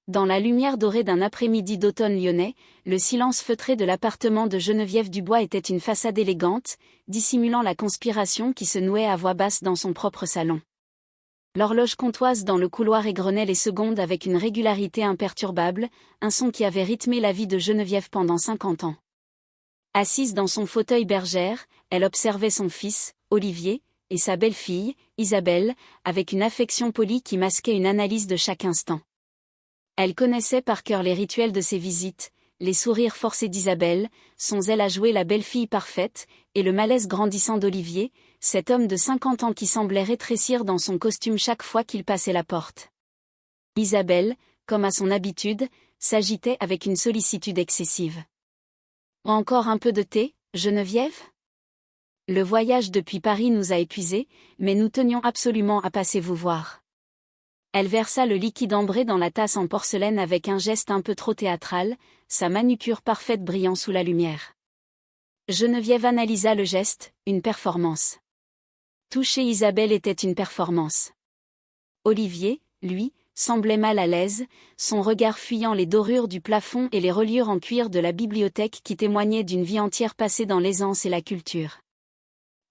Dans la lumière dorée d'un après-midi d'automne lyonnais, le silence feutré de l'appartement de Geneviève Dubois était une façade élégante, dissimulant la conspiration qui se nouait à voix basse dans son propre salon. L'horloge comptoise dans le couloir égrenait les secondes avec une régularité imperturbable, un son qui avait rythmé la vie de Geneviève pendant 50 ans. Assise dans son fauteuil bergère, elle observait son fils, Olivier, et sa belle-fille, Isabelle, avec une affection polie qui masquait une analyse de chaque instant. Elle connaissait par cœur les rituels de ses visites, les sourires forcés d'Isabelle, son zèle à jouer la belle-fille parfaite, et le malaise grandissant d'Olivier, cet homme de 50 ans qui semblait rétrécir dans son costume chaque fois qu'il passait la porte. Isabelle, comme à son habitude, s'agitait avec une sollicitude excessive. « Encore un peu de thé, Geneviève ? Le voyage depuis Paris nous a épuisés, mais nous tenions absolument à passer vous voir. » Elle versa le liquide ambré dans la tasse en porcelaine avec un geste un peu trop théâtral, sa manucure parfaite brillant sous la lumière. Geneviève analysa le geste, une performance. Toucher Isabelle était une performance. Olivier, lui, semblait mal à l'aise, son regard fuyant les dorures du plafond et les reliures en cuir de la bibliothèque qui témoignaient d'une vie entière passée dans l'aisance et la culture.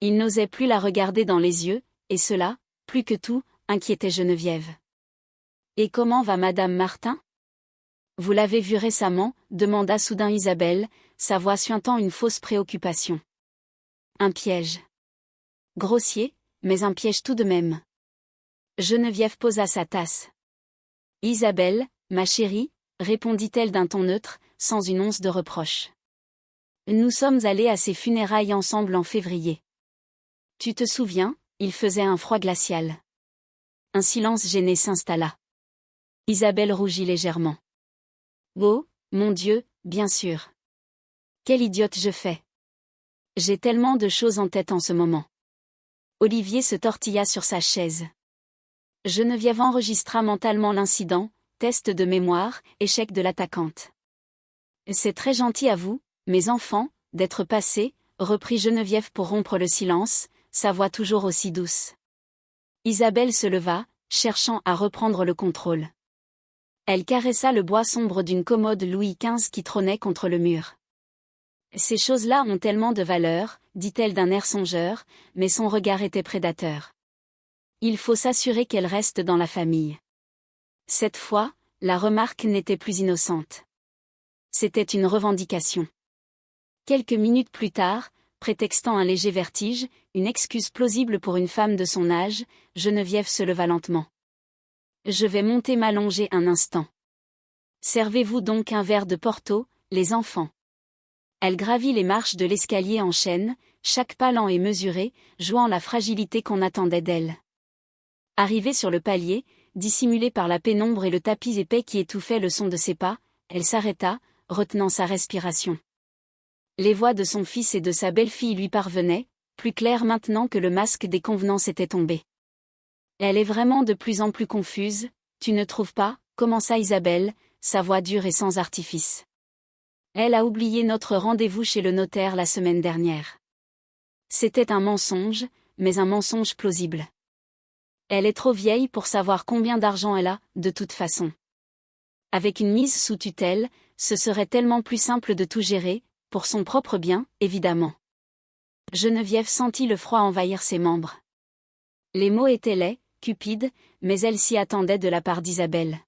Il n'osait plus la regarder dans les yeux, et cela, plus que tout, inquiétait Geneviève. « Et comment va Madame Martin ? Vous l'avez vue récemment » demanda soudain Isabelle, sa voix suintant une fausse préoccupation. Un piège. Grossier, mais un piège tout de même. Geneviève posa sa tasse. « Isabelle, ma chérie » répondit-elle d'un ton neutre, sans une once de reproche. « Nous sommes allés à ses funérailles ensemble en février. Tu te souviens, il faisait un froid glacial. » Un silence gêné s'installa. Isabelle rougit légèrement. « Oh, mon Dieu, bien sûr. Quelle idiote je fais. J'ai tellement de choses en tête en ce moment. » Olivier se tortilla sur sa chaise. Geneviève enregistra mentalement l'incident, test de mémoire, échec de l'attaquante. « C'est très gentil à vous, mes enfants, d'être passés » reprit Geneviève pour rompre le silence, sa voix toujours aussi douce. Isabelle se leva, cherchant à reprendre le contrôle. Elle caressa le bois sombre d'une commode Louis XV qui trônait contre le mur. « Ces choses-là ont tellement de valeur, » dit-elle d'un air songeur, mais son regard était prédateur. « Il faut s'assurer qu'elles restent dans la famille. » Cette fois, la remarque n'était plus innocente. C'était une revendication. Quelques minutes plus tard, prétextant un léger vertige, une excuse plausible pour une femme de son âge, Geneviève se leva lentement. « Je vais monter m'allonger un instant. Servez-vous donc un verre de Porto, les enfants. » Elle gravit les marches de l'escalier en chaîne, chaque pas lent et mesuré, jouant la fragilité qu'on attendait d'elle. Arrivée sur le palier, dissimulée par la pénombre et le tapis épais qui étouffaient le son de ses pas, elle s'arrêta, retenant sa respiration. Les voix de son fils et de sa belle-fille lui parvenaient, plus claires maintenant que le masque des convenances était tombé. « Elle est vraiment de plus en plus confuse, tu ne trouves pas ?» commença Isabelle, sa voix dure et sans artifice. « Elle a oublié notre rendez-vous chez le notaire la semaine dernière. C'était un mensonge, mais un mensonge plausible. Elle est trop vieille pour savoir combien d'argent elle a, de toute façon. Avec une mise sous tutelle, ce serait tellement plus simple de tout gérer, pour son propre bien, évidemment. » Geneviève sentit le froid envahir ses membres. Les mots étaient laids, cupides, mais elle s'y attendait de la part d'Isabelle.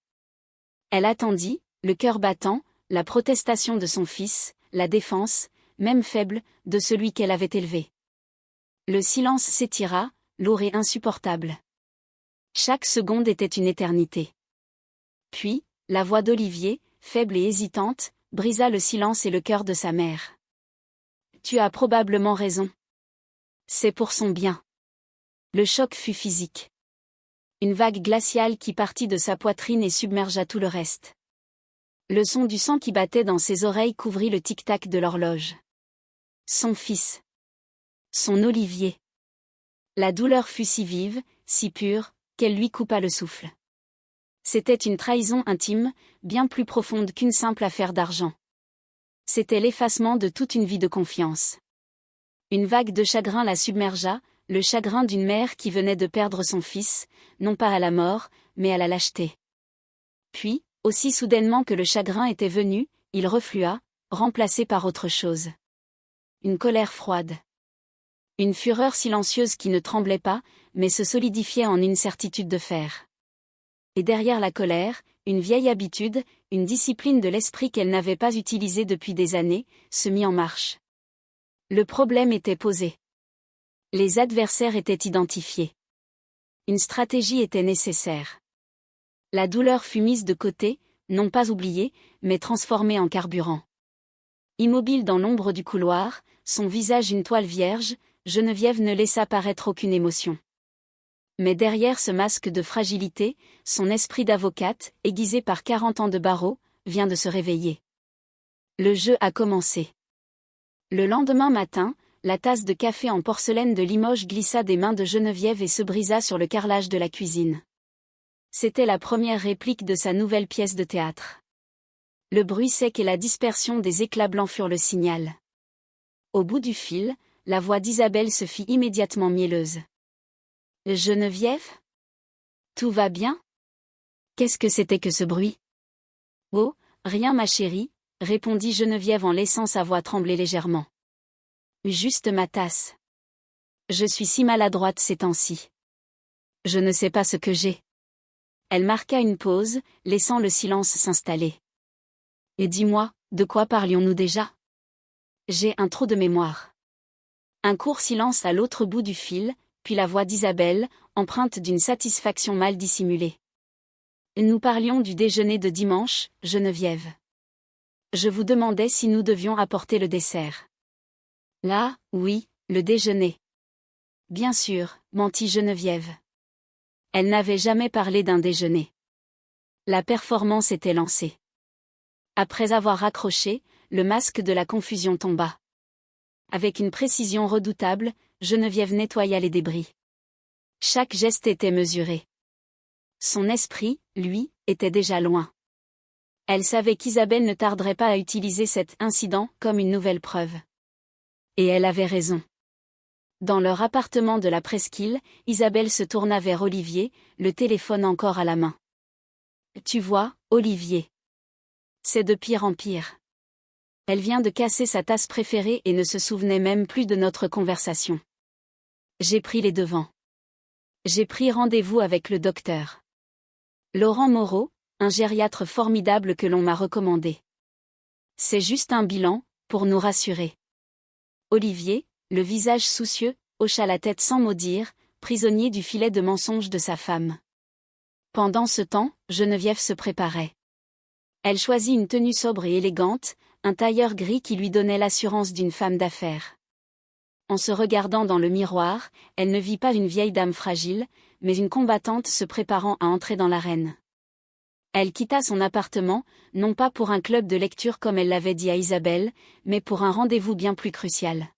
Elle attendit, le cœur battant, la protestation de son fils, la défense, même faible, de celui qu'elle avait élevé. Le silence s'étira, lourd et insupportable. Chaque seconde était une éternité. Puis, la voix d'Olivier, faible et hésitante, brisa le silence et le cœur de sa mère. « Tu as probablement raison. C'est pour son bien. » Le choc fut physique. Une vague glaciale qui partit de sa poitrine et submergea tout le reste. Le son du sang qui battait dans ses oreilles couvrit le tic-tac de l'horloge. Son fils. Son Olivier. La douleur fut si vive, si pure, qu'elle lui coupa le souffle. C'était une trahison intime, bien plus profonde qu'une simple affaire d'argent. C'était l'effacement de toute une vie de confiance. Une vague de chagrin la submergea, le chagrin d'une mère qui venait de perdre son fils, non pas à la mort, mais à la lâcheté. Puis, Aussi soudainement que le chagrin était venu, il reflua, remplacé par autre chose. Une colère froide. Une fureur silencieuse qui ne tremblait pas, mais se solidifiait en une certitude de fer. Et derrière la colère, une vieille habitude, une discipline de l'esprit qu'elle n'avait pas utilisée depuis des années, se mit en marche. Le problème était posé. Les adversaires étaient identifiés. Une stratégie était nécessaire. La douleur fut mise de côté, non pas oubliée, mais transformée en carburant. Immobile dans l'ombre du couloir, son visage une toile vierge, Geneviève ne laissa paraître aucune émotion. Mais derrière ce masque de fragilité, son esprit d'avocate, aiguisé par 40 ans de barreau, vient de se réveiller. Le jeu a commencé. Le lendemain matin, la tasse de café en porcelaine de Limoges glissa des mains de Geneviève et se brisa sur le carrelage de la cuisine. C'était la première réplique de sa nouvelle pièce de théâtre. Le bruit sec et la dispersion des éclats blancs furent le signal. Au bout du fil, la voix d'Isabelle se fit immédiatement mielleuse. « Geneviève ? Tout va bien ? Qu'est-ce que c'était que ce bruit ? » « Oh, rien ma chérie, » répondit Geneviève en laissant sa voix trembler légèrement. « Juste ma tasse. Je suis si maladroite ces temps-ci. Je ne sais pas ce que j'ai. » Elle marqua une pause, laissant le silence s'installer. « Et dis-moi, de quoi parlions-nous déjà ? J'ai un trou de mémoire. » Un court silence à l'autre bout du fil, puis la voix d'Isabelle, empreinte d'une satisfaction mal dissimulée. « Nous parlions du déjeuner de dimanche, Geneviève. Je vous demandais si nous devions apporter le dessert. » « Là, oui, le déjeuner. » « Bien sûr, » mentit Geneviève. Elle n'avait jamais parlé d'un déjeuner. La performance était lancée. Après avoir raccroché, le masque de la confusion tomba. Avec une précision redoutable, Geneviève nettoya les débris. Chaque geste était mesuré. Son esprit, lui, était déjà loin. Elle savait qu'Isabelle ne tarderait pas à utiliser cet incident comme une nouvelle preuve. Et elle avait raison. Dans leur appartement de la presqu'île, Isabelle se tourna vers Olivier, le téléphone encore à la main. « Tu vois, Olivier. C'est de pire en pire. Elle vient de casser sa tasse préférée et ne se souvenait même plus de notre conversation. J'ai pris les devants. J'ai pris rendez-vous avec le docteur. Laurent Moreau, un gériatre formidable que l'on m'a recommandé. C'est juste un bilan, pour nous rassurer. » Olivier, le visage soucieux, hocha la tête sans mot dire, prisonnier du filet de mensonge de sa femme. Pendant ce temps, Geneviève se préparait. Elle choisit une tenue sobre et élégante, un tailleur gris qui lui donnait l'assurance d'une femme d'affaires. En se regardant dans le miroir, elle ne vit pas une vieille dame fragile, mais une combattante se préparant à entrer dans l'arène. Elle quitta son appartement, non pas pour un club de lecture comme elle l'avait dit à Isabelle, mais pour un rendez-vous bien plus crucial.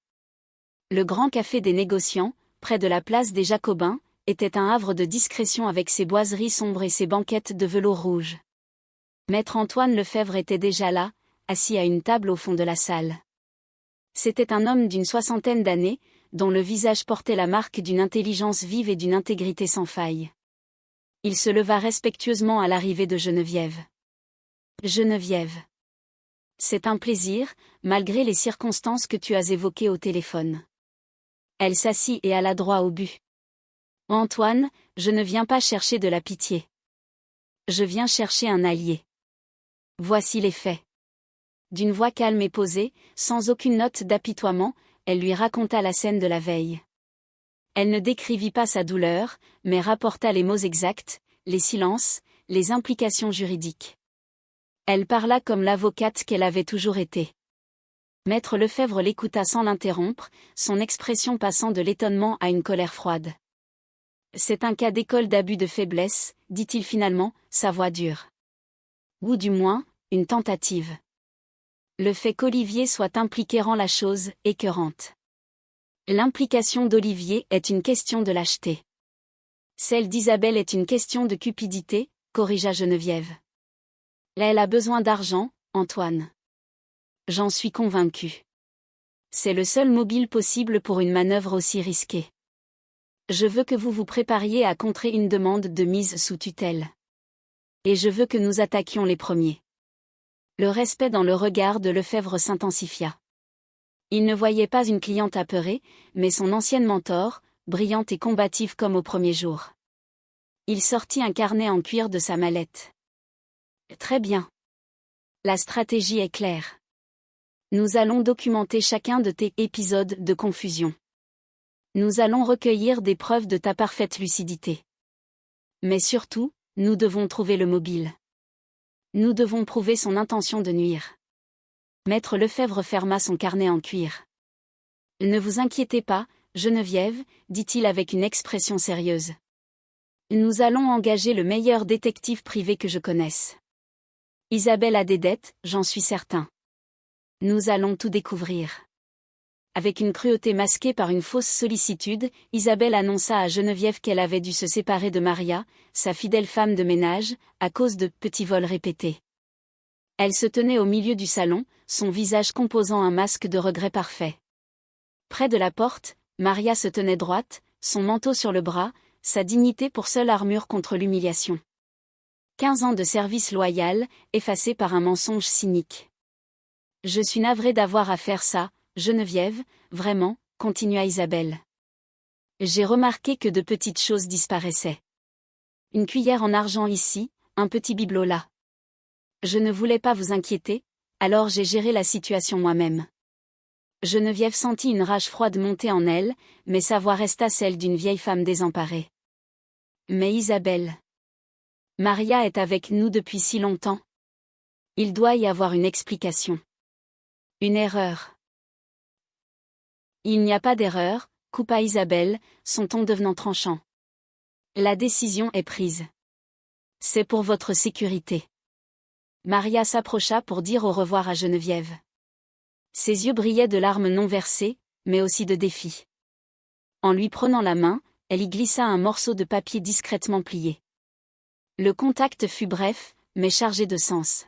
Le Grand Café des Négociants, près de la place des Jacobins, était un havre de discrétion avec ses boiseries sombres et ses banquettes de velours rouge. Maître Antoine Lefebvre était déjà là, assis à une table au fond de la salle. C'était un homme d'une 60aine d'années, dont le visage portait la marque d'une intelligence vive et d'une intégrité sans faille. Il se leva respectueusement à l'arrivée de Geneviève. « Geneviève. C'est un plaisir, malgré les circonstances que tu as évoquées au téléphone. » Elle s'assit et alla droit au but. « Antoine, je ne viens pas chercher de la pitié. Je viens chercher un allié. Voici les faits. » D'une voix calme et posée, sans aucune note d'apitoiement, elle lui raconta la scène de la veille. Elle ne décrivit pas sa douleur, mais rapporta les mots exacts, les silences, les implications juridiques. Elle parla comme l'avocate qu'elle avait toujours été. Maître Lefebvre l'écouta sans l'interrompre, son expression passant de l'étonnement à une colère froide. « C'est un cas d'école d'abus de faiblesse, dit-il finalement, sa voix dure. Ou du moins, une tentative. Le fait qu'Olivier soit impliqué rend la chose écœurante. L'implication d'Olivier est une question de lâcheté. Celle d'Isabelle est une question de cupidité, corrigea Geneviève. Elle a besoin d'argent, Antoine. J'en suis convaincue. C'est le seul mobile possible pour une manœuvre aussi risquée. Je veux que vous vous prépariez à contrer une demande de mise sous tutelle. Et je veux que nous attaquions les premiers. Le respect dans le regard de Lefebvre s'intensifia. Il ne voyait pas une cliente apeurée, mais son ancienne mentor, brillante et combative comme au premier jour. Il sortit un carnet en cuir de sa mallette. Très bien. La stratégie est claire. Nous allons documenter chacun de tes épisodes de confusion. Nous allons recueillir des preuves de ta parfaite lucidité. Mais surtout, nous devons trouver le mobile. Nous devons prouver son intention de nuire. Maître Lefebvre ferma son carnet en cuir. Ne vous inquiétez pas, Geneviève, dit-il avec une expression sérieuse. Nous allons engager le meilleur détective privé que je connaisse. Isabelle a des dettes, j'en suis certain. Nous allons tout découvrir. Avec une cruauté masquée par une fausse sollicitude, Isabelle annonça à Geneviève qu'elle avait dû se séparer de Maria, sa fidèle femme de ménage, à cause de petits vols répétés. Elle se tenait au milieu du salon, son visage composant un masque de regret parfait. Près de la porte, Maria se tenait droite, son manteau sur le bras, sa dignité pour seule armure contre l'humiliation. 15 ans de service loyal, effacés par un mensonge cynique. Je suis navrée d'avoir à faire ça, Geneviève, vraiment, continua Isabelle. J'ai remarqué que de petites choses disparaissaient. Une cuillère en argent ici, un petit bibelot là. Je ne voulais pas vous inquiéter, alors j'ai géré la situation moi-même. Geneviève sentit une rage froide monter en elle, mais sa voix resta celle d'une vieille femme désemparée. Mais Isabelle. Maria est avec nous depuis si longtemps. Il doit y avoir une explication. Une erreur. Il n'y a pas d'erreur, coupa Isabelle, son ton devenant tranchant. La décision est prise. C'est pour votre sécurité. Maria s'approcha pour dire au revoir à Geneviève. Ses yeux brillaient de larmes non versées, mais aussi de défi. En lui prenant la main, elle y glissa un morceau de papier discrètement plié. Le contact fut bref, mais chargé de sens.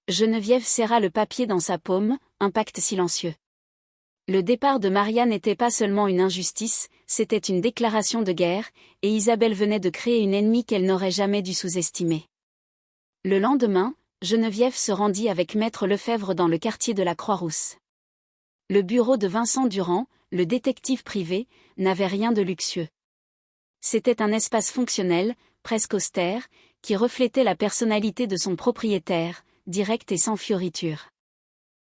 Geneviève serra le papier dans sa paume, un pacte silencieux. Le départ de Maria n'était pas seulement une injustice, c'était une déclaration de guerre, et Isabelle venait de créer une ennemie qu'elle n'aurait jamais dû sous-estimer. Le lendemain, Geneviève se rendit avec Maître Lefebvre dans le quartier de la Croix-Rousse. Le bureau de Vincent Durand, le détective privé, n'avait rien de luxueux. C'était un espace fonctionnel, presque austère, qui reflétait la personnalité de son propriétaire, direct et sans fioritures.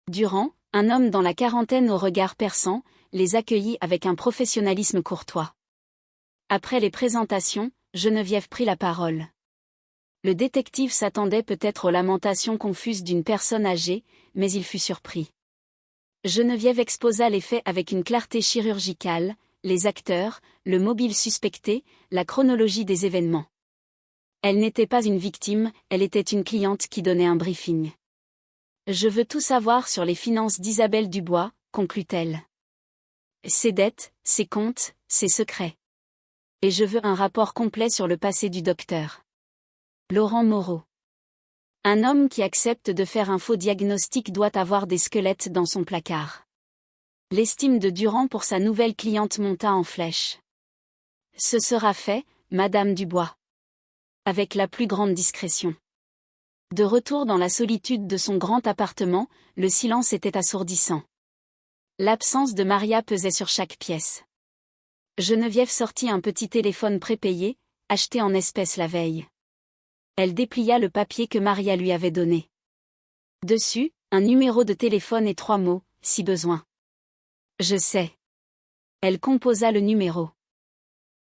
Durand, un homme dans la quarantaine au regard perçant, les accueillit avec un professionnalisme courtois. Après les présentations, Geneviève prit la parole. Le détective s'attendait peut-être aux lamentations confuses d'une personne âgée, mais il fut surpris. Geneviève exposa les faits avec une clarté chirurgicale, les acteurs, le mobile suspecté, la chronologie des événements. Elle n'était pas une victime, elle était une cliente qui donnait un briefing. Je veux tout savoir sur les finances d'Isabelle Dubois, conclut-elle. Ses dettes, ses comptes, ses secrets. Et je veux un rapport complet sur le passé du docteur Laurent Moreau. Un homme qui accepte de faire un faux diagnostic doit avoir des squelettes dans son placard. L'estime de Durand pour sa nouvelle cliente monta en flèche. Ce sera fait, Madame Dubois. Avec la plus grande discrétion. De retour dans la solitude de son grand appartement, le silence était assourdissant. L'absence de Maria pesait sur chaque pièce. Geneviève sortit un petit téléphone prépayé, acheté en espèces la veille. Elle déplia le papier que Maria lui avait donné. Dessus, un numéro de téléphone et 3 mots, si besoin. Je sais. Elle composa le numéro.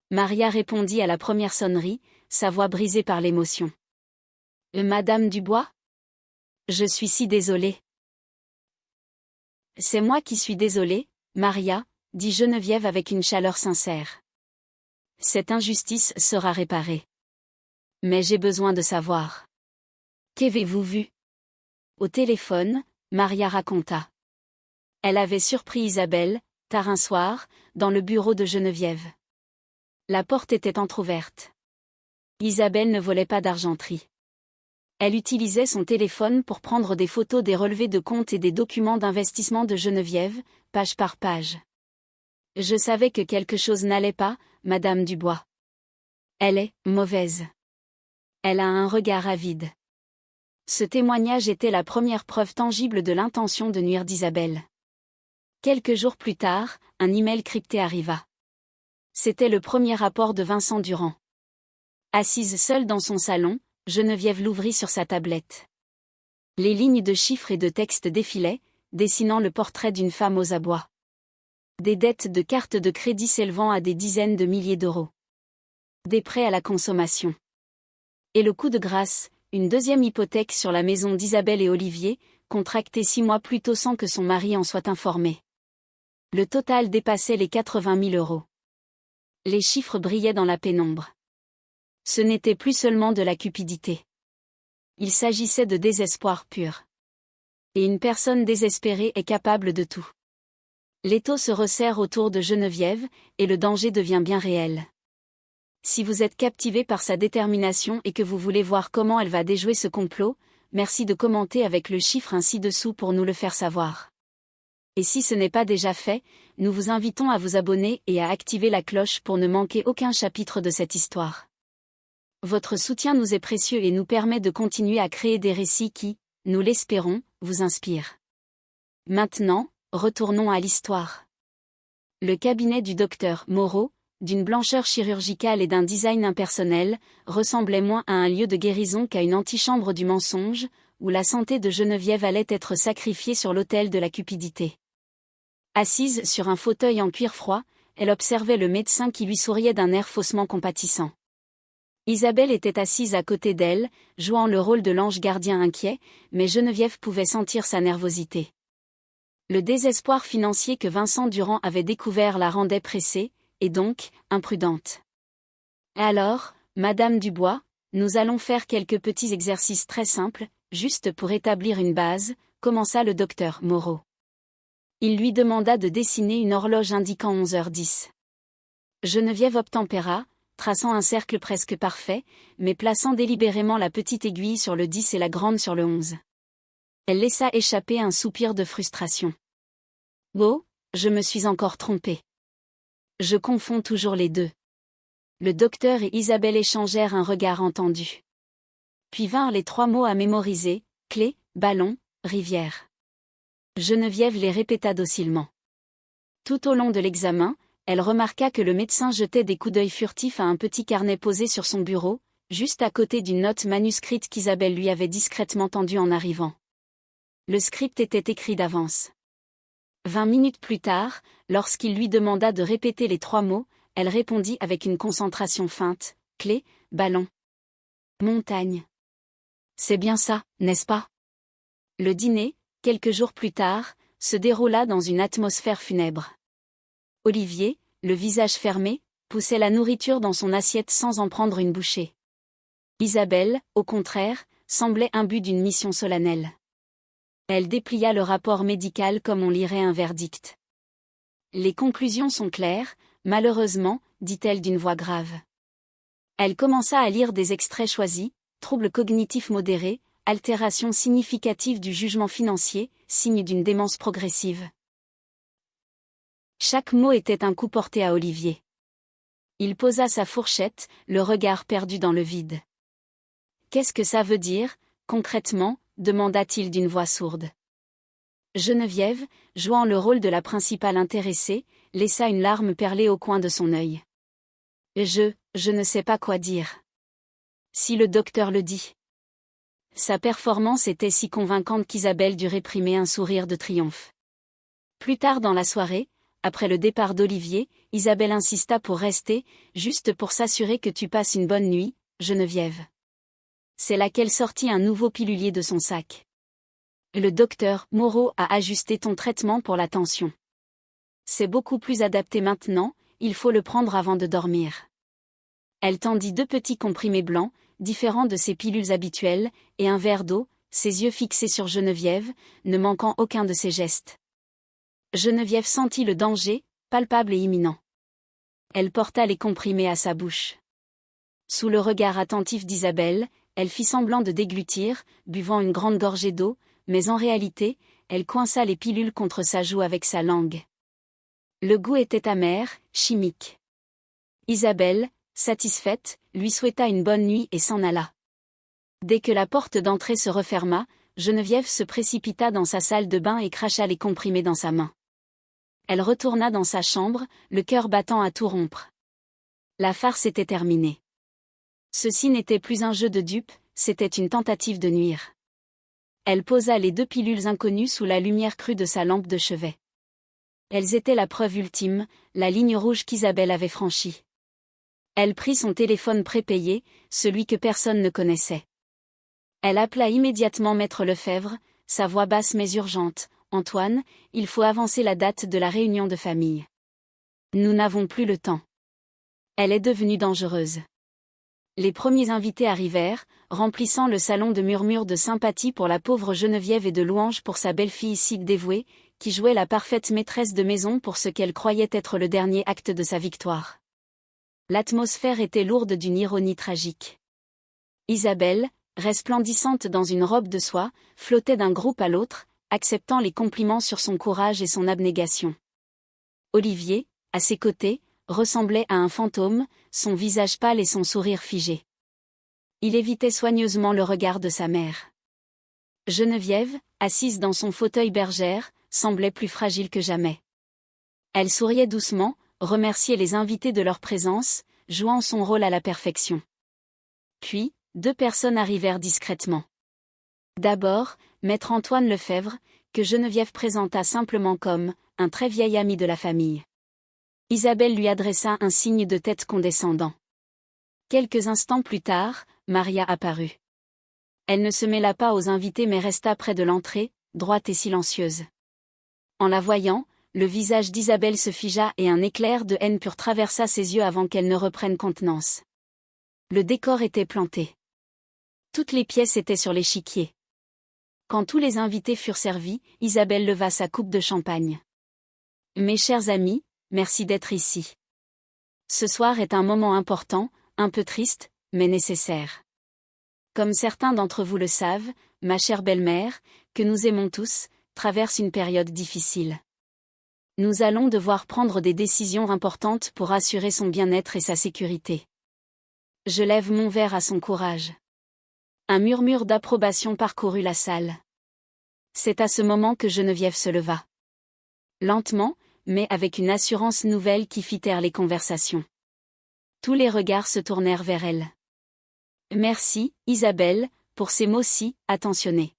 Maria répondit à la première sonnerie, sa voix brisée par l'émotion. Madame Dubois ? Je suis si désolée. C'est moi qui suis désolée, Maria, dit Geneviève avec une chaleur sincère. Cette injustice sera réparée. Mais j'ai besoin de savoir. Qu'avez-vous vu ? Au téléphone, Maria raconta. Elle avait surpris Isabelle, tard un soir, dans le bureau de Geneviève. La porte était entr'ouverte. Isabelle ne volait pas d'argenterie. Elle utilisait son téléphone pour prendre des photos des relevés de compte et des documents d'investissement de Geneviève, page par page. Je savais que quelque chose n'allait pas, Madame Dubois. Elle est mauvaise. Elle a un regard avide. Ce témoignage était la première preuve tangible de l'intention de nuire d'Isabelle. Quelques jours plus tard, un email crypté arriva. C'était le premier rapport de Vincent Durand. Assise seule dans son salon, Geneviève l'ouvrit sur sa tablette. Les lignes de chiffres et de textes défilaient, dessinant le portrait d'une femme aux abois. Des dettes de cartes de crédit s'élevant à des dizaines de milliers d'euros. Des prêts à la consommation. Et le coup de grâce, une deuxième hypothèque sur la maison d'Isabelle et Olivier, contractée 6 mois plus tôt sans que son mari en soit informé. Le total dépassait les 80 000 euros. Les chiffres brillaient dans la pénombre. Ce n'était plus seulement de la cupidité. Il s'agissait de désespoir pur. Et une personne désespérée est capable de tout. L'étau se resserre autour de Geneviève, et le danger devient bien réel. Si vous êtes captivé par sa détermination et que vous voulez voir comment elle va déjouer ce complot, merci de commenter avec le chiffre ci-dessous pour nous le faire savoir. Et si ce n'est pas déjà fait, nous vous invitons à vous abonner et à activer la cloche pour ne manquer aucun chapitre de cette histoire. Votre soutien nous est précieux et nous permet de continuer à créer des récits qui, nous l'espérons, vous inspirent. Maintenant, retournons à l'histoire. Le cabinet du docteur Moreau, d'une blancheur chirurgicale et d'un design impersonnel, ressemblait moins à un lieu de guérison qu'à une antichambre du mensonge, où la santé de Geneviève allait être sacrifiée sur l'autel de la cupidité. Assise sur un fauteuil en cuir froid, elle observait le médecin qui lui souriait d'un air faussement compatissant. Isabelle était assise à côté d'elle, jouant le rôle de l'ange gardien inquiet, mais Geneviève pouvait sentir sa nervosité. Le désespoir financier que Vincent Durand avait découvert la rendait pressée, et donc, imprudente. Alors, Madame Dubois, nous allons faire quelques petits exercices très simples, juste pour établir une base, commença le docteur Moreau. Il lui demanda de dessiner une horloge indiquant 11h10. Geneviève obtempéra, traçant un cercle presque parfait, mais plaçant délibérément la petite aiguille sur le 10 et la grande sur le 11. Elle laissa échapper un soupir de frustration. « Oh, je me suis encore trompée. Je confonds toujours les deux. » Le docteur et Isabelle échangèrent un regard entendu. Puis vinrent les 3 mots à mémoriser, clé, ballon, rivière. Geneviève les répéta docilement. Tout au long de l'examen, elle remarqua que le médecin jetait des coups d'œil furtifs à un petit carnet posé sur son bureau, juste à côté d'une note manuscrite qu'Isabelle lui avait discrètement tendue en arrivant. Le script était écrit d'avance. 20 minutes plus tard, lorsqu'il lui demanda de répéter les 3 mots, elle répondit avec une concentration feinte, clé, ballon. Montagne. C'est bien ça, n'est-ce pas? Le dîner, quelques jours plus tard, se déroula dans une atmosphère funèbre. Olivier, le visage fermé, poussait la nourriture dans son assiette sans en prendre une bouchée. Isabelle, au contraire, semblait imbue d'une mission solennelle. Elle déplia le rapport médical comme on lirait un verdict. Les conclusions sont claires, malheureusement, dit-elle d'une voix grave. Elle commença à lire des extraits choisis, troubles cognitifs modérés, altération significative du jugement financier, signe d'une démence progressive. Chaque mot était un coup porté à Olivier. Il posa sa fourchette, le regard perdu dans le vide. « Qu'est-ce que ça veut dire, concrètement ?» demanda-t-il d'une voix sourde. Geneviève, jouant le rôle de la principale intéressée, laissa une larme perler au coin de son œil. Je ne sais pas quoi dire. Si le docteur le dit. Sa performance était si convaincante qu'Isabelle dut réprimer un sourire de triomphe. Plus tard dans la soirée, après le départ d'Olivier, Isabelle insista pour rester, juste pour s'assurer que tu passes une bonne nuit, Geneviève. C'est là qu'elle sortit un nouveau pilulier de son sac. Le docteur Moreau a ajusté ton traitement pour la tension. C'est beaucoup plus adapté maintenant, il faut le prendre avant de dormir. Elle tendit 2 petits comprimés blancs, différents de ses pilules habituelles, et un verre d'eau, ses yeux fixés sur Geneviève, ne manquant aucun de ses gestes. Geneviève sentit le danger, palpable et imminent. Elle porta les comprimés à sa bouche. Sous le regard attentif d'Isabelle, elle fit semblant de déglutir, buvant une grande gorgée d'eau, mais en réalité, elle coinça les pilules contre sa joue avec sa langue. Le goût était amer, chimique. Isabelle, satisfaite, lui souhaita une bonne nuit et s'en alla. Dès que la porte d'entrée se referma, Geneviève se précipita dans sa salle de bain et cracha les comprimés dans sa main. Elle retourna dans sa chambre, le cœur battant à tout rompre. La farce était terminée. Ceci n'était plus un jeu de dupes, c'était une tentative de nuire. Elle posa les 2 pilules inconnues sous la lumière crue de sa lampe de chevet. Elles étaient la preuve ultime, la ligne rouge qu'Isabelle avait franchie. Elle prit son téléphone prépayé, celui que personne ne connaissait. Elle appela immédiatement Maître Lefebvre, sa voix basse mais urgente. « Antoine, il faut avancer la date de la réunion de famille. Nous n'avons plus le temps. Elle est devenue dangereuse. » Les premiers invités arrivèrent, remplissant le salon de murmures de sympathie pour la pauvre Geneviève et de louanges pour sa belle-fille si dévouée, qui jouait la parfaite maîtresse de maison pour ce qu'elle croyait être le dernier acte de sa victoire. L'atmosphère était lourde d'une ironie tragique. Isabelle, resplendissante dans une robe de soie, flottait d'un groupe à l'autre, acceptant les compliments sur son courage et son abnégation. Olivier, à ses côtés, ressemblait à un fantôme, son visage pâle et son sourire figé. Il évitait soigneusement le regard de sa mère. Geneviève, assise dans son fauteuil bergère, semblait plus fragile que jamais. Elle souriait doucement, remerciait les invités de leur présence, jouant son rôle à la perfection. Puis, 2 personnes arrivèrent discrètement. D'abord, Maître Antoine Lefebvre, que Geneviève présenta simplement comme « un très vieil ami de la famille ». Isabelle lui adressa un signe de tête condescendant. Quelques instants plus tard, Maria apparut. Elle ne se mêla pas aux invités mais resta près de l'entrée, droite et silencieuse. En la voyant, le visage d'Isabelle se figea et un éclair de haine pure traversa ses yeux avant qu'elle ne reprenne contenance. Le décor était planté. Toutes les pièces étaient sur l'échiquier. Quand tous les invités furent servis, Isabelle leva sa coupe de champagne. « Mes chers amis, merci d'être ici. Ce soir est un moment important, un peu triste, mais nécessaire. Comme certains d'entre vous le savent, ma chère belle-mère, que nous aimons tous, traverse une période difficile. Nous allons devoir prendre des décisions importantes pour assurer son bien-être et sa sécurité. Je lève mon verre à son courage. » Un murmure d'approbation parcourut la salle. C'est à ce moment que Geneviève se leva. Lentement, mais avec une assurance nouvelle qui fit taire les conversations. Tous les regards se tournèrent vers elle. Merci, Isabelle, pour ces mots si attentionnés.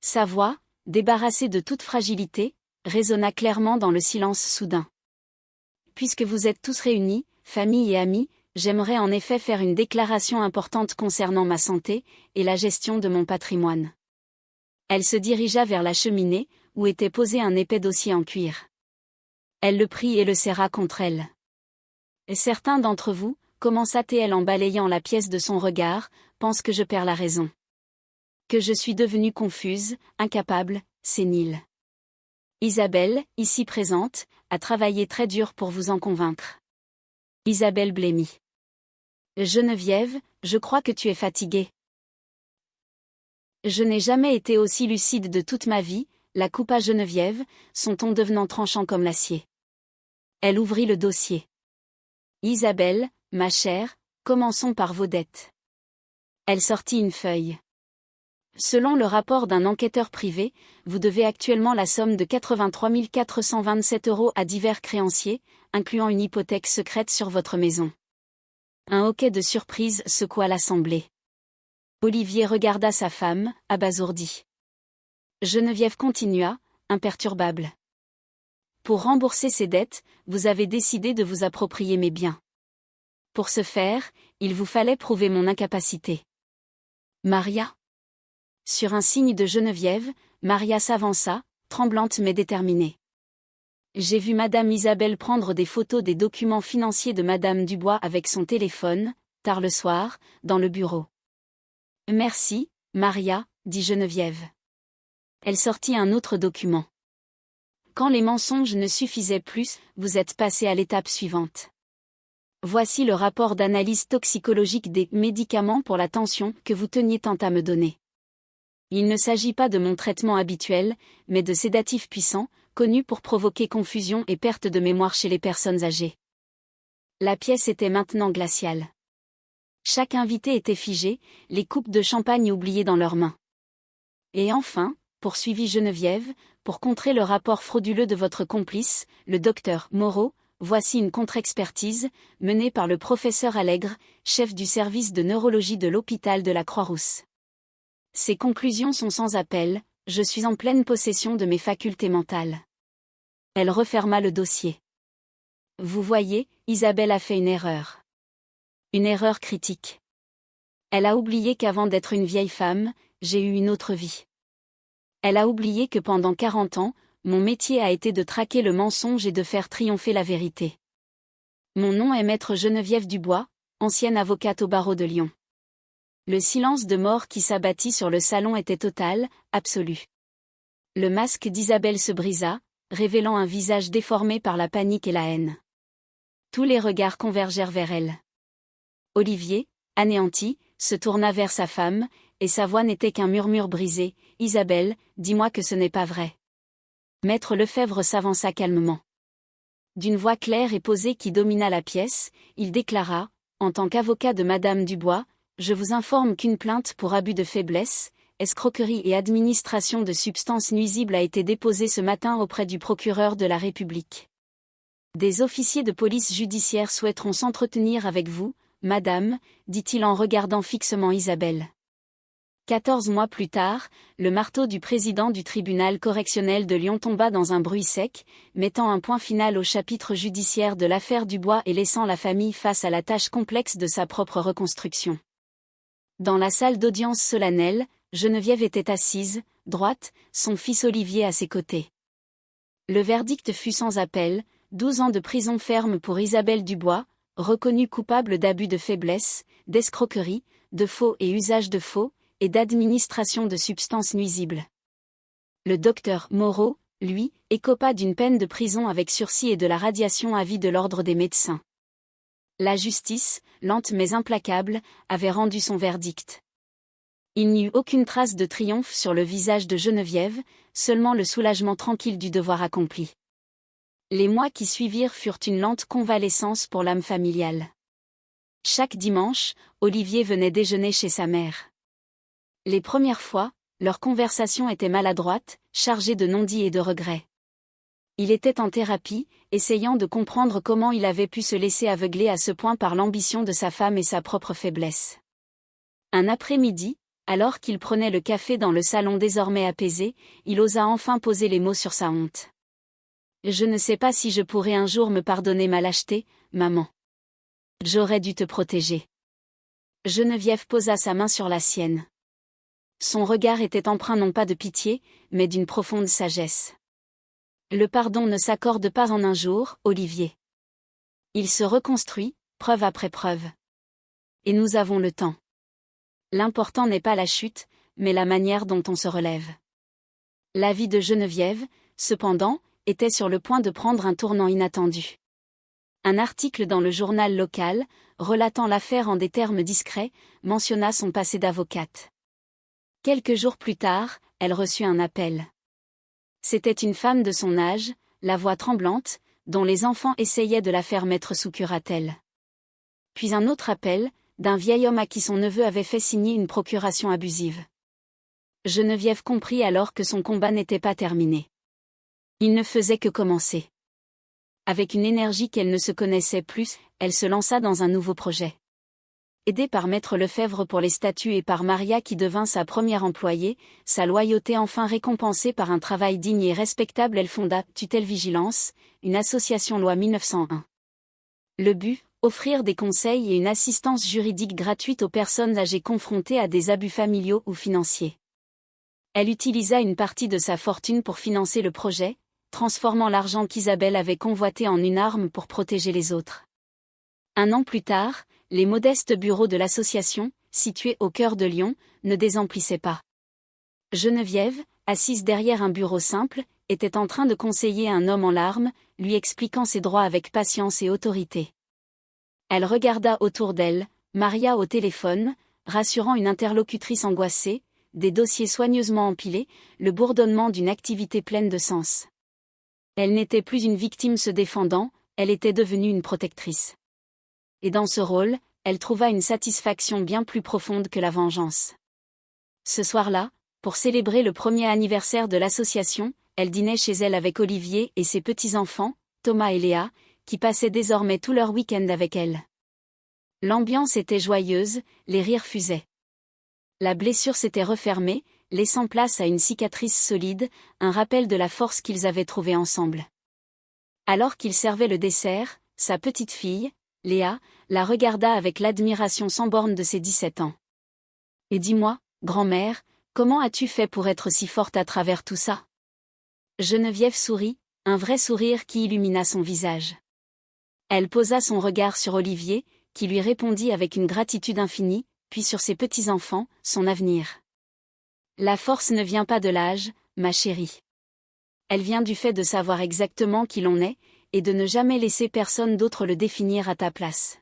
Sa voix, débarrassée de toute fragilité, résonna clairement dans le silence soudain. Puisque vous êtes tous réunis, famille et amis, j'aimerais en effet faire une déclaration importante concernant ma santé et la gestion de mon patrimoine. Elle se dirigea vers la cheminée, où était posé un épais dossier en cuir. Elle le prit et le serra contre elle. « Certains d'entre vous, » commença-t-elle en balayant la pièce de son regard, « pensent que je perds la raison. Que je suis devenue confuse, incapable, sénile. Isabelle, ici présente, a travaillé très dur pour vous en convaincre. » Isabelle blêmit. « Geneviève, je crois que tu es fatiguée. » « Je n'ai jamais été aussi lucide de toute ma vie, » la coupa Geneviève, son ton devenant tranchant comme l'acier. Elle ouvrit le dossier. « Isabelle, ma chère, commençons par vos dettes. » Elle sortit une feuille. « Selon le rapport d'un enquêteur privé, vous devez actuellement la somme de 83 427 € à divers créanciers, incluant une hypothèque secrète sur votre maison. » Un hoquet de surprise secoua l'assemblée. Olivier regarda sa femme, abasourdi. Geneviève continua, imperturbable. « Pour rembourser ces dettes, vous avez décidé de vous approprier mes biens. Pour ce faire, il vous fallait prouver mon incapacité. » Maria. Sur un signe de Geneviève, Maria s'avança, tremblante mais déterminée. « J'ai vu Madame Isabelle prendre des photos des documents financiers de Madame Dubois avec son téléphone, tard le soir, dans le bureau. » « Merci, Maria, » dit Geneviève. Elle sortit un autre document. « Quand les mensonges ne suffisaient plus, vous êtes passé à l'étape suivante. Voici le rapport d'analyse toxicologique des médicaments pour la tension que vous teniez tant à me donner. Il ne s'agit pas de mon traitement habituel, mais de sédatifs puissants, connus pour provoquer confusion et perte de mémoire chez les personnes âgées. » La pièce était maintenant glaciale. Chaque invité était figé, les coupes de champagne oubliées dans leurs mains. Et enfin, poursuivit Geneviève, pour contrer le rapport frauduleux de votre complice, le docteur Moreau, voici une contre-expertise, menée par le professeur Allègre, chef du service de neurologie de l'hôpital de la Croix-Rousse. Ces conclusions sont sans appel, je suis en pleine possession de mes facultés mentales. Elle referma le dossier. Vous voyez, Isabelle a fait une erreur. Une erreur critique. Elle a oublié qu'avant d'être une vieille femme, j'ai eu une autre vie. Elle a oublié que pendant 40 ans, mon métier a été de traquer le mensonge et de faire triompher la vérité. Mon nom est maître Geneviève Dubois, ancienne avocate au barreau de Lyon. Le silence de mort qui s'abattit sur le salon était total, absolu. Le masque d'Isabelle se brisa, révélant un visage déformé par la panique et la haine. Tous les regards convergèrent vers elle. Olivier, anéanti, se tourna vers sa femme, et sa voix n'était qu'un murmure brisé. « Isabelle, dis-moi que ce n'est pas vrai. » Maître Lefebvre s'avança calmement. D'une voix claire et posée qui domina la pièce, il déclara, en tant qu'avocat de Madame Dubois, « Je vous informe qu'une plainte pour abus de faiblesse, escroquerie et administration de substances nuisibles a été déposée ce matin auprès du procureur de la République. Des officiers de police judiciaire souhaiteront s'entretenir avec vous, Madame, dit-il en regardant fixement Isabelle. 14 mois plus tard, le marteau du président du tribunal correctionnel de Lyon tomba dans un bruit sec, mettant un point final au chapitre judiciaire de l'affaire Dubois et laissant la famille face à la tâche complexe de sa propre reconstruction. Dans la salle d'audience solennelle, Geneviève était assise, droite, son fils Olivier à ses côtés. Le verdict fut sans appel, 12 ans de prison ferme pour Isabelle Dubois, reconnue coupable d'abus de faiblesse, d'escroquerie, de faux et usage de faux, et d'administration de substances nuisibles. Le docteur Moreau, lui, écopa d'une peine de prison avec sursis et de la radiation à vie de l'ordre des médecins. La justice, lente mais implacable, avait rendu son verdict. Il n'y eut aucune trace de triomphe sur le visage de Geneviève, seulement le soulagement tranquille du devoir accompli. Les mois qui suivirent furent une lente convalescence pour l'âme familiale. Chaque dimanche, Olivier venait déjeuner chez sa mère. Les premières fois, leur conversation était maladroite, chargée de non-dits et de regrets. Il était en thérapie, essayant de comprendre comment il avait pu se laisser aveugler à ce point par l'ambition de sa femme et sa propre faiblesse. Un après-midi, alors qu'il prenait le café dans le salon désormais apaisé, il osa enfin poser les mots sur sa honte. « Je ne sais pas si je pourrai un jour me pardonner ma lâcheté, maman. J'aurais dû te protéger. » Geneviève posa sa main sur la sienne. Son regard était empreint non pas de pitié, mais d'une profonde sagesse. Le pardon ne s'accorde pas en un jour, Olivier. Il se reconstruit, preuve après preuve. Et nous avons le temps. L'important n'est pas la chute, mais la manière dont on se relève. La vie de Geneviève, cependant, était sur le point de prendre un tournant inattendu. Un article dans le journal local, relatant l'affaire en des termes discrets, mentionna son passé d'avocate. Quelques jours plus tard, elle reçut un appel. C'était une femme de son âge, la voix tremblante, dont les enfants essayaient de la faire mettre sous curatelle. Puis un autre appel, d'un vieil homme à qui son neveu avait fait signer une procuration abusive. Geneviève comprit alors que son combat n'était pas terminé. Il ne faisait que commencer. Avec une énergie qu'elle ne se connaissait plus, elle se lança dans un nouveau projet. Aidée par Maître Lefebvre pour les statuts et par Maria qui devint sa première employée, sa loyauté enfin récompensée par un travail digne et respectable, elle fonda Tutelle Vigilance, une association loi 1901. Le but, offrir des conseils et une assistance juridique gratuite aux personnes âgées confrontées à des abus familiaux ou financiers. Elle utilisa une partie de sa fortune pour financer le projet, transformant l'argent qu'Isabelle avait convoité en une arme pour protéger les autres. Un an plus tard, les modestes bureaux de l'association, situés au cœur de Lyon, ne désemplissaient pas. Geneviève, assise derrière un bureau simple, était en train de conseiller un homme en larmes, lui expliquant ses droits avec patience et autorité. Elle regarda autour d'elle, Maria au téléphone, rassurant une interlocutrice angoissée, des dossiers soigneusement empilés, le bourdonnement d'une activité pleine de sens. Elle n'était plus une victime se défendant, elle était devenue une protectrice. Et dans ce rôle, elle trouva une satisfaction bien plus profonde que la vengeance. Ce soir-là, pour célébrer le premier anniversaire de l'association, elle dînait chez elle avec Olivier et ses petits-enfants, Thomas et Léa, qui passaient désormais tout leur week-end avec elle. L'ambiance était joyeuse, les rires fusaient. La blessure s'était refermée, laissant place à une cicatrice solide, un rappel de la force qu'ils avaient trouvée ensemble. Alors qu'il servait le dessert, sa petite fille, Léa, la regarda avec l'admiration sans borne de ses 17 ans. « Et dis-moi, grand-mère, comment as-tu fait pour être si forte à travers tout ça ?» Geneviève sourit, un vrai sourire qui illumina son visage. Elle posa son regard sur Olivier, qui lui répondit avec une gratitude infinie, puis sur ses petits-enfants, son avenir. « La force ne vient pas de l'âge, ma chérie. Elle vient du fait de savoir exactement qui l'on est, et de ne jamais laisser personne d'autre le définir à ta place. »